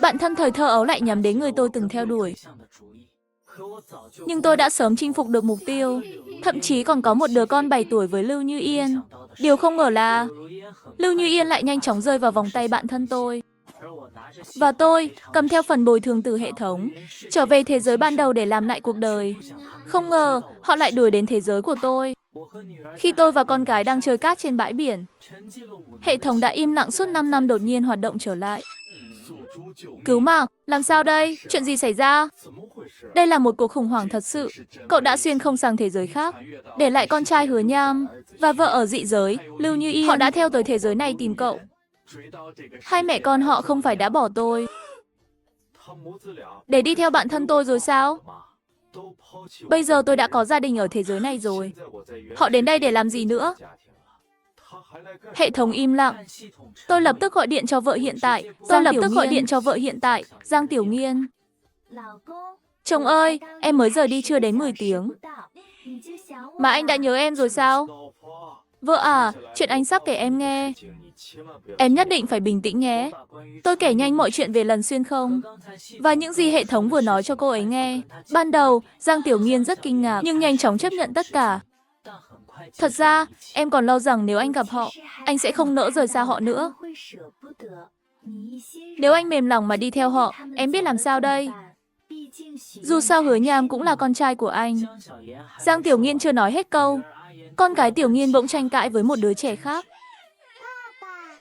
Bạn thân thời thơ ấu lại nhắm đến người tôi từng theo đuổi. Nhưng tôi đã sớm chinh phục được mục tiêu. Thậm chí còn có một đứa con 7 tuổi với Lưu Như Yên. Điều không ngờ là Lưu Như Yên lại nhanh chóng rơi vào vòng tay bạn thân tôi. Và tôi cầm theo phần bồi thường từ hệ thống, trở về thế giới ban đầu để làm lại cuộc đời. Không ngờ họ lại đuổi đến thế giới của tôi. Khi tôi và con gái đang chơi cát trên bãi biển, hệ thống đã im lặng suốt 5 năm đột nhiên hoạt động trở lại. Cứu mạng, làm sao đây? Chuyện gì xảy ra? Đây là một cuộc khủng hoảng thật sự. Cậu đã xuyên không sang thế giới khác, để lại con trai Hứa Nham và vợ ở dị giới, Lưu Như Yên. Họ đã theo tới thế giới này tìm cậu. Hai mẹ con họ không phải đã bỏ tôi để đi theo bạn thân tôi rồi sao? Bây giờ tôi đã có gia đình ở thế giới này rồi. Họ đến đây để làm gì nữa? Hệ thống im lặng. Tôi lập tức gọi điện cho vợ hiện tại. Giang Tiểu Nghiên. Chồng ơi, em mới rời đi chưa đến 10 tiếng. Mà anh đã nhớ em rồi sao? Vợ à, chuyện anh sắp kể em nghe. Em nhất định phải bình tĩnh nhé. Tôi kể nhanh mọi chuyện về lần xuyên không và những gì hệ thống vừa nói cho cô ấy nghe. Ban đầu, Giang Tiểu Nghiên rất kinh ngạc nhưng nhanh chóng chấp nhận tất cả. Thật ra, em còn lo rằng nếu anh gặp họ, anh sẽ không nỡ rời xa họ nữa. Nếu anh mềm lòng mà đi theo họ, em biết làm sao đây? Dù sao Hứa Nham cũng là con trai của anh. Giang Tiểu Nghiên chưa nói hết câu. Con gái Tiểu Nghiên bỗng tranh cãi với một đứa trẻ khác.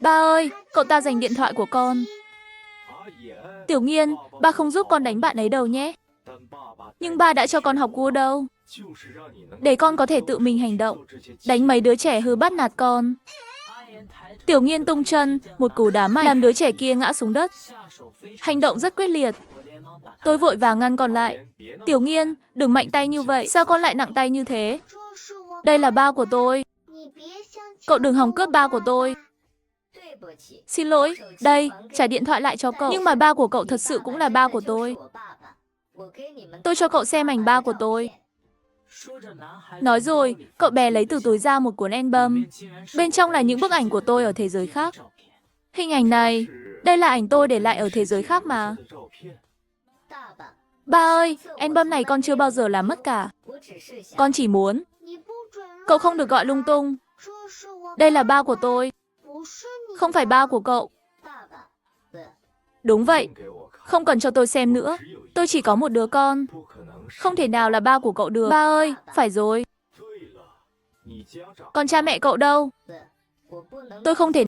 Ba ơi, cậu ta giành điện thoại của con. Tiểu Nghiên, ba không giúp con đánh bạn ấy đâu nhé. Nhưng ba đã cho con học cua đâu. Để con có thể tự mình hành động. Đánh mấy đứa trẻ hư bắt nạt con. Tiểu Nghiên tung chân, một cú đá mạnh làm đứa trẻ kia ngã xuống đất. Hành động rất quyết liệt. Tôi vội vàng ngăn con lại. Tiểu Nghiên, đừng mạnh tay như vậy. Sao con lại nặng tay như thế? Đây là ba của tôi. Cậu đừng hòng cướp ba của tôi. Xin lỗi, đây, trả điện thoại lại cho cậu. Nhưng mà ba của cậu thật sự cũng là ba của tôi. Tôi cho cậu xem ảnh ba của tôi. Nói rồi, cậu bé lấy từ túi ra một cuốn album. Bên trong là những bức ảnh của tôi ở thế giới khác. Hình ảnh này, đây là ảnh tôi để lại ở thế giới khác mà. Ba ơi, album này con chưa bao giờ làm mất cả. Con chỉ muốn. Cậu không được gọi lung tung. Đây là ba của tôi. Không phải ba của cậu. Đúng vậy. Không cần cho tôi xem nữa. Tôi chỉ có một đứa con. Không thể nào là ba của cậu được. Ba ơi, phải rồi. Còn cha mẹ cậu đâu? Tôi không thể